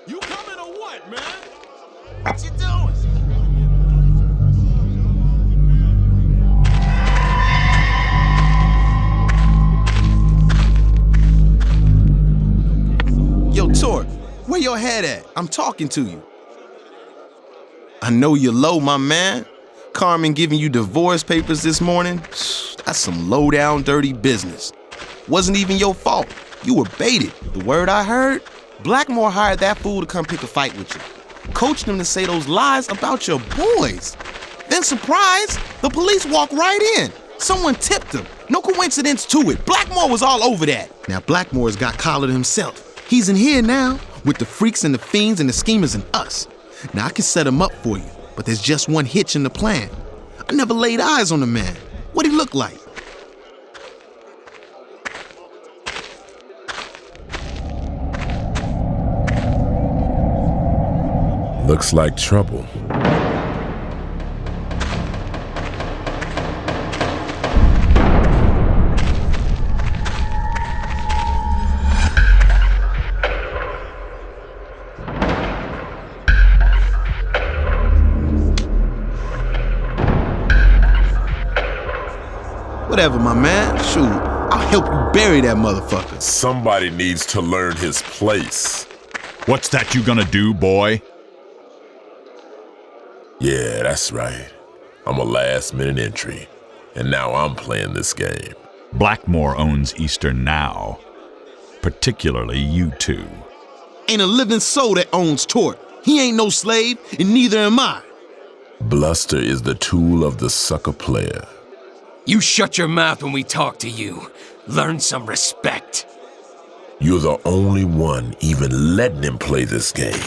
You coming or what, man? What you doing? Yo, Tort, where your head at? I'm talking to you. I know you're low, my man. Carmen giving you divorce papers this morning? That's some low-down, dirty business. Wasn't even your fault. You were baited. The word I heard? Blackmore hired that fool to come pick a fight with you. Coached him to say those lies about your boys. Then, surprise, the police walked right in. Someone tipped him. No coincidence to it. Blackmore was all over that. Now, Blackmore's got collared himself. He's in here now, with the freaks and the fiends and the schemers and us. Now, I can set him up for you, but there's just one hitch in the plan. I never laid eyes on the man. What'd he look like? Looks like trouble. Whatever, my man. Shoot, I'll help you bury that motherfucker. Somebody needs to learn his place. What's that you gonna do, boy? Yeah, that's right. I'm a last-minute entry, and now I'm playing this game. Blackmore owns Eastern now. Particularly you two. Ain't a living soul that owns Tort. He ain't no slave, and neither am I. Bluster is the tool of the sucker player. You shut your mouth when we talk to you. Learn some respect. You're the only one even letting him play this game.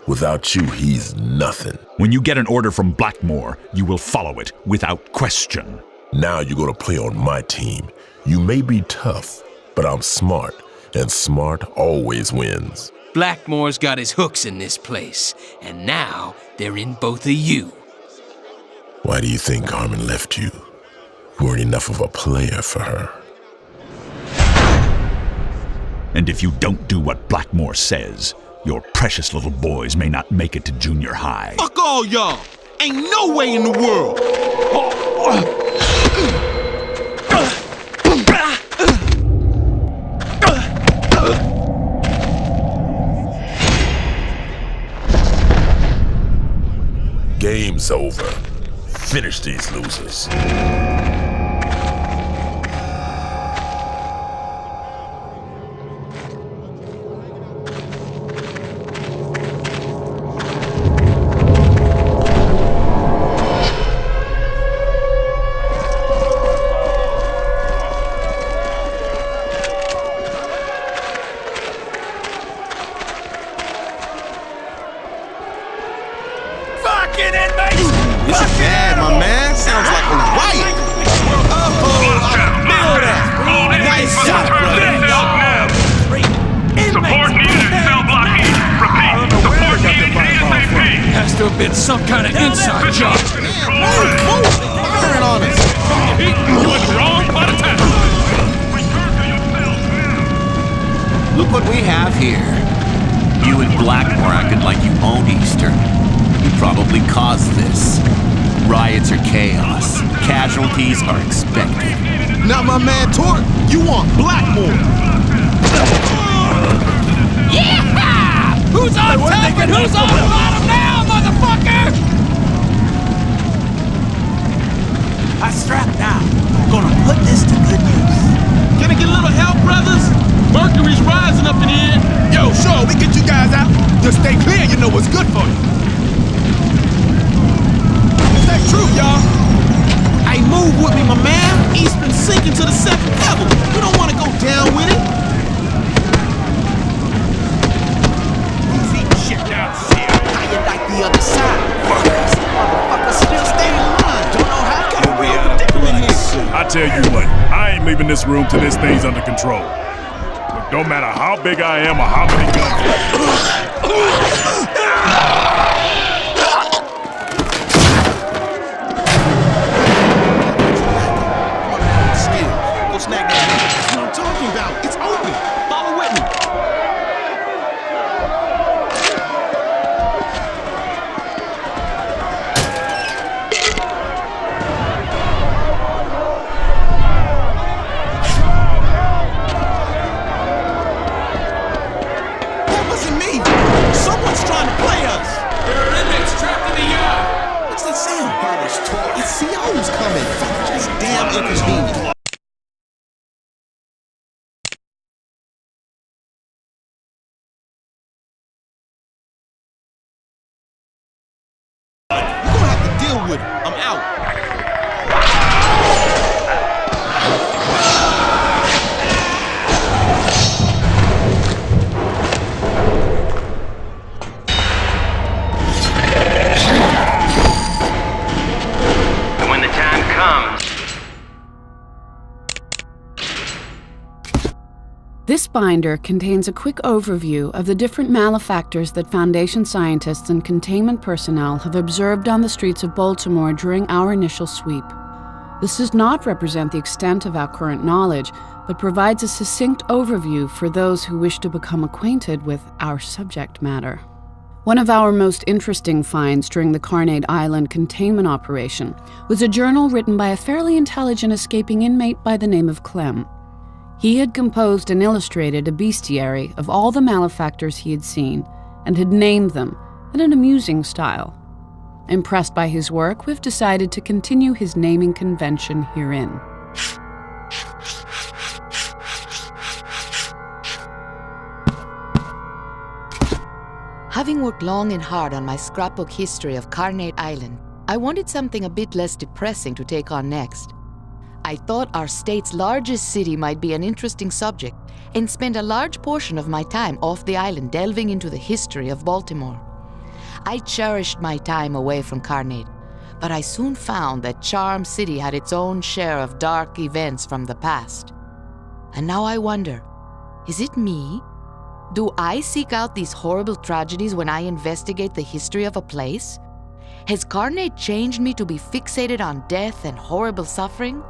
Without you, he's nothing. When you get an order from Blackmore, you will follow it without question. Now you're gonna play on my team. You may be tough, but I'm smart, and smart always wins. Blackmore's got his hooks in this place, and now they're in both of you. Why do you think Carmen left you? You weren't enough of a player for her. And if you don't do what Blackmore says, your precious little boys may not make it to junior high. Fuck all y'all! Ain't no way in the world! Game's over. Finish these losers. This is bad, my man. Sounds like a riot. Nice shot, Support needed in cell block E. Repeat, support needed ASAP. Has to have been some kind of inside job. Move! Firing on us. You in the wrong part of town. Look what we have here. You and Blackmore acting like you own Eastern. You probably caused this. Riots are chaos. Casualties are expected. Not my man Tort. You want Blackmore. Yeah! Who's on top and who's on the bottom now, motherfucker? I strapped down. Gonna put this to good use. Can I get a little help, brothers? Mercury's rising up in here. Yo, sure, we get you guys out. Just stay clear, you know what's good for you. Stay true, y'all. Hey, move with me, my man. Eastern sinking to the 7th level. You don't want to go down with it. Easy shit down here. How you like the other side? Fuckers. Motherfuckers still stay in line. Don't know how. Got a real predicament here. I tell you what, I ain't leaving this room till this thing's under control. Look, don't matter how big I am or how many guns. What's trying to play us? There are inmates trapped in the yard. What's that sound? It's CO's coming. Just damn inconvenient. You're gonna have to deal with it. I'm out. When the time comes. This binder contains a quick overview of the different malefactors that Foundation scientists and containment personnel have observed on the streets of Baltimore during our initial sweep. This does not represent the extent of our current knowledge, but provides a succinct overview for those who wish to become acquainted with our subject matter. One of our most interesting finds during the Carnate Island containment operation was a journal written by a fairly intelligent escaping inmate by the name of Clem. He had composed and illustrated a bestiary of all the malefactors he had seen and had named them in an amusing style. Impressed by his work, we've decided to continue his naming convention herein. Having worked long and hard on my scrapbook history of Carnate Island, I wanted something a bit less depressing to take on next. I thought our state's largest city might be an interesting subject and spent a large portion of my time off the island delving into the history of Baltimore. I cherished my time away from Carnate, but I soon found that Charm City had its own share of dark events from the past. And now I wonder, is it me? Do I seek out these horrible tragedies when I investigate the history of a place? Has Carnate changed me to be fixated on death and horrible suffering?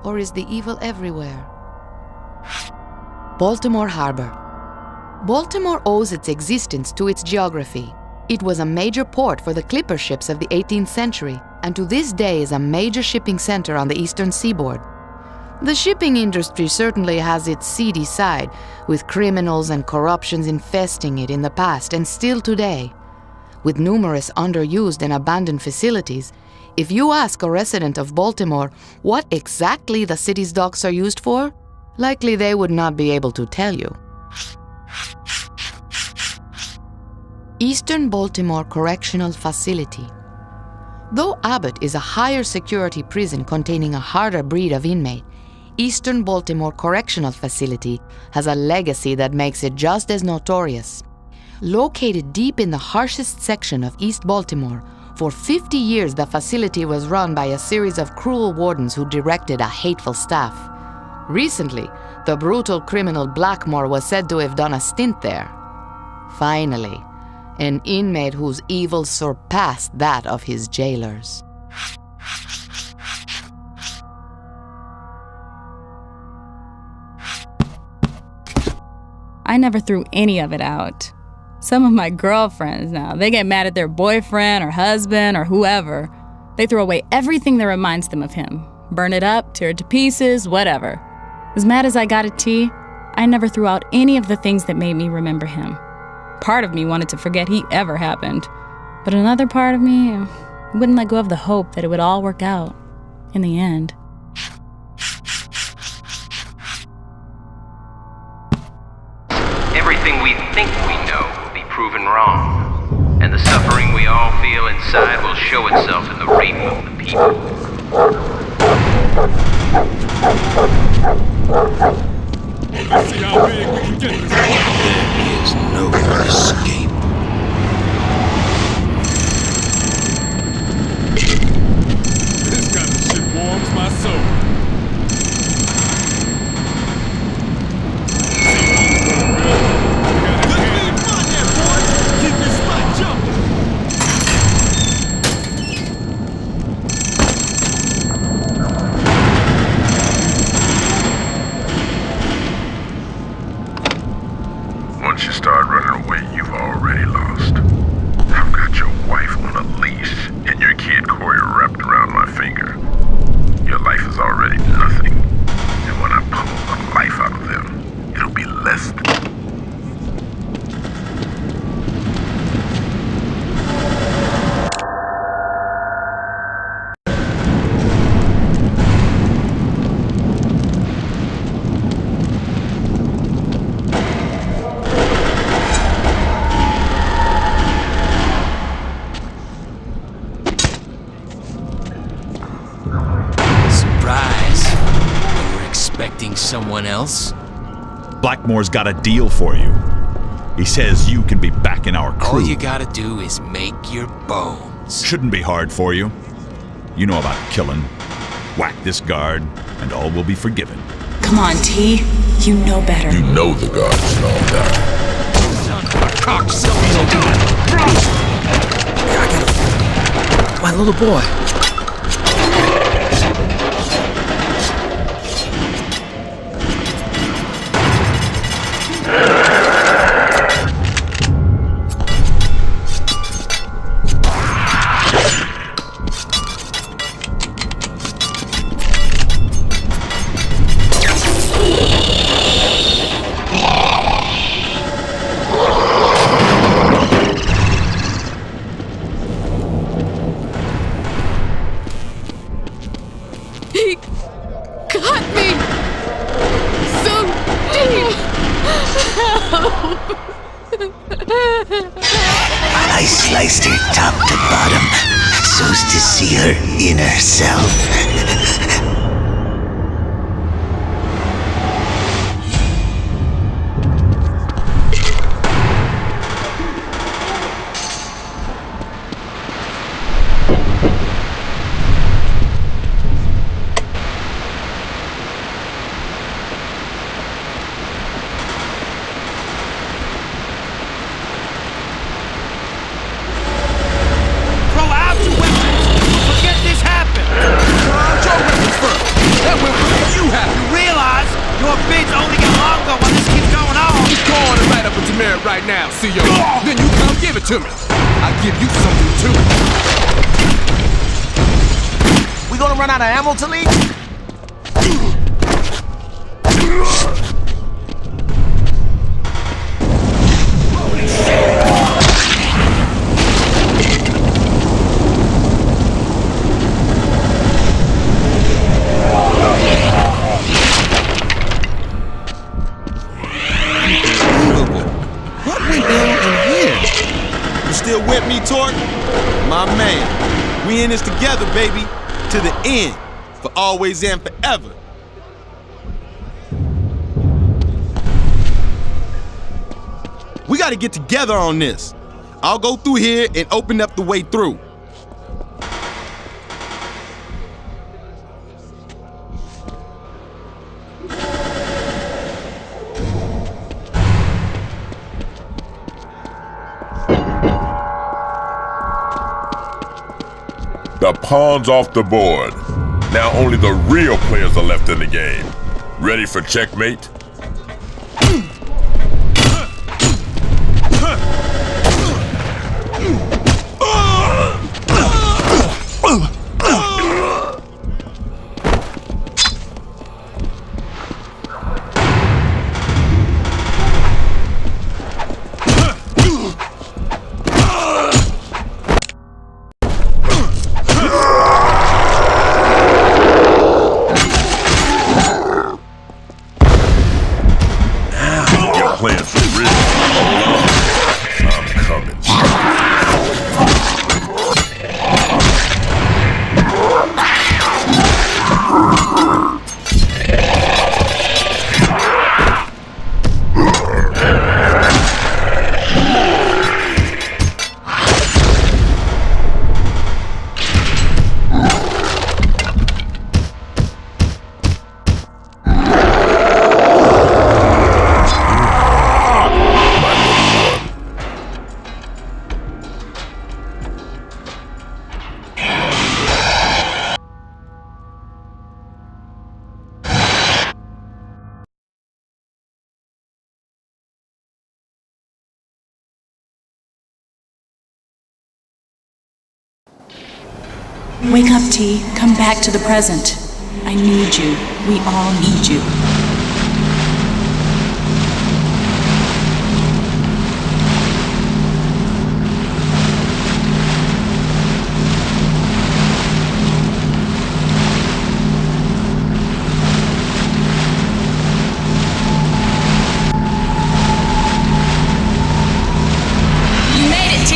Or is the evil everywhere? Baltimore Harbor. Baltimore owes its existence to its geography. It was a major port for the clipper ships of the 18th century, and to this day is a major shipping center on the eastern seaboard. The shipping industry certainly has its seedy side, with criminals and corruptions infesting it in the past and still today. With numerous underused and abandoned facilities, if you ask a resident of Baltimore what exactly the city's docks are used for, likely they would not be able to tell you. Eastern Baltimore Correctional Facility. Though Abbott is a higher security prison containing a harder breed of inmate, Eastern Baltimore Correctional Facility has a legacy that makes it just as notorious. Located deep in the harshest section of East Baltimore, for 50 years the facility was run by a series of cruel wardens who directed a hateful staff. Recently, the brutal criminal Blackmore was said to have done a stint there. Finally, an inmate whose evil surpassed that of his jailers. I never threw any of it out. Some of my girlfriends now, they get mad at their boyfriend or husband or whoever. They throw away everything that reminds them of him. Burn it up, tear it to pieces, whatever. As mad as I got at T, I never threw out any of the things that made me remember him. Part of me wanted to forget he ever happened, but another part of me wouldn't let go of the hope that it would all work out in the end. Everything we think we know will be proven wrong, and the suffering we all feel inside will show itself in the rape of the people. Let's see how big we can get this. There is no escape. This kind of shit warms my soul. Once you start running away, you've already someone else? Blackmore's got a deal for you. He says you can be back in our crew. All you gotta do is make your bones. Shouldn't be hard for you. You know about killing. Whack this guard, and all will be forgiven. Come on, T. You know better. You know the guard should all die. My little boy. He got me so deep. I sliced her top to bottom so's to see her inner self. Right now, CEO. Then you come give it to me. I give you something too. We gonna run out of ammo to leave? Still with me, Torque? My man, we in this together, baby. To the end. For always and forever. We gotta get together on this. I'll go through here and open up the way through. The pawn's off the board. Now only the real players are left in the game. Ready for checkmate? Playing for real. I'm coming. Wake up, T. Come back to the present. I need you. We all need you. You made it, T.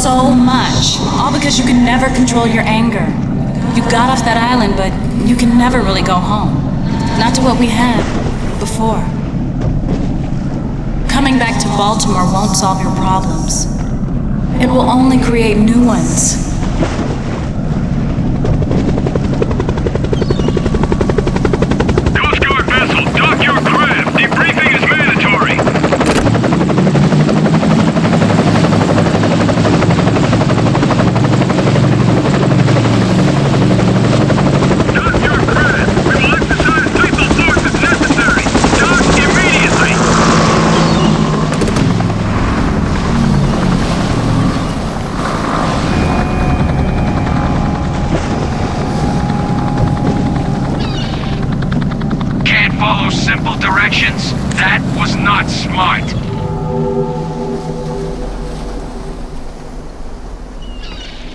so much, all because you can never control your anger. You got off that island, but you can never really go home. Not to what we had before. Coming back to Baltimore won't solve your problems. It will only create new ones. Coast Guard vessel, dock your craft. Debriefing is mandatory. Dock your craft. We will exercise lethal force if necessary. Dock immediately. Can't follow simple directions? That was not smart.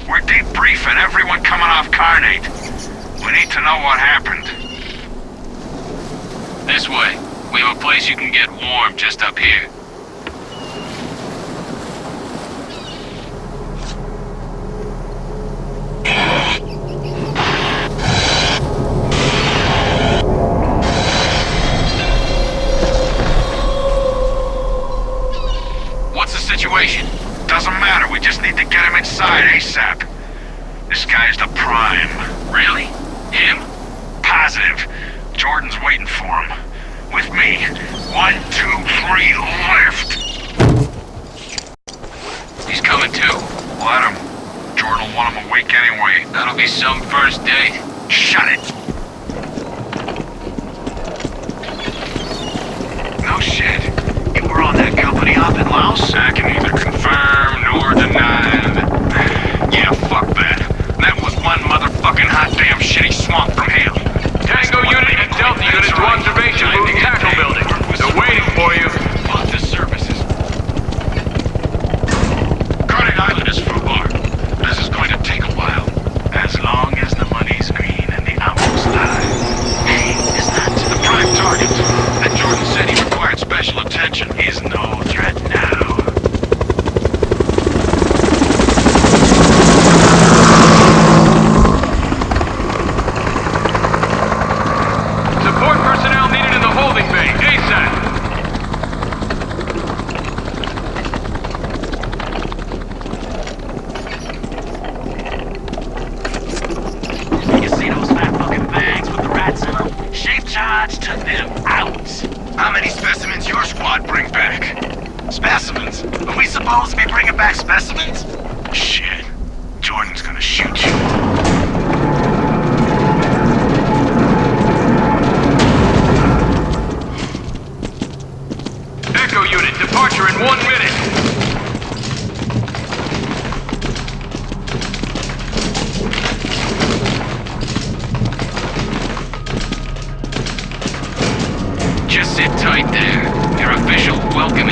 We're debriefing everyone coming off Carnate. We need to know what happened. This way. We have a place you can get warm just up here. What's the situation? Doesn't matter, we just need to get him inside ASAP. This guy's the Prime. Really? Him? Positive. Jordan's waiting for him. With me. 1, 2, 3, left. He's coming too. Let him. Jordan will want him awake anyway. That'll be some first date. Shut it! No shit. You were on that company op in Laos? I can neither confirm nor deny that. Yeah, fuck that. That was one motherfucking hot damn shitty swamp from hell. Tango Unit and Delta Unit to observation booth tackle building. They're waiting for you. Lots of services. Carnate Island is foobar. This is going to take a while. As long as the money's green and the apples live. Hey, is that the prime target? And Jordan said he required special attention. He's no threat now. Support personnel needed in the holding bay. ASAP. You see those fat fucking bags with the rats in them? Shape charge took them out. How many specimens your squad bring back? Specimens? Are we supposed to be bringing back specimens? Shit. Jordan's gonna shoot you. Echo Unit, departure in 1 minute. Just sit tight there. Your official welcome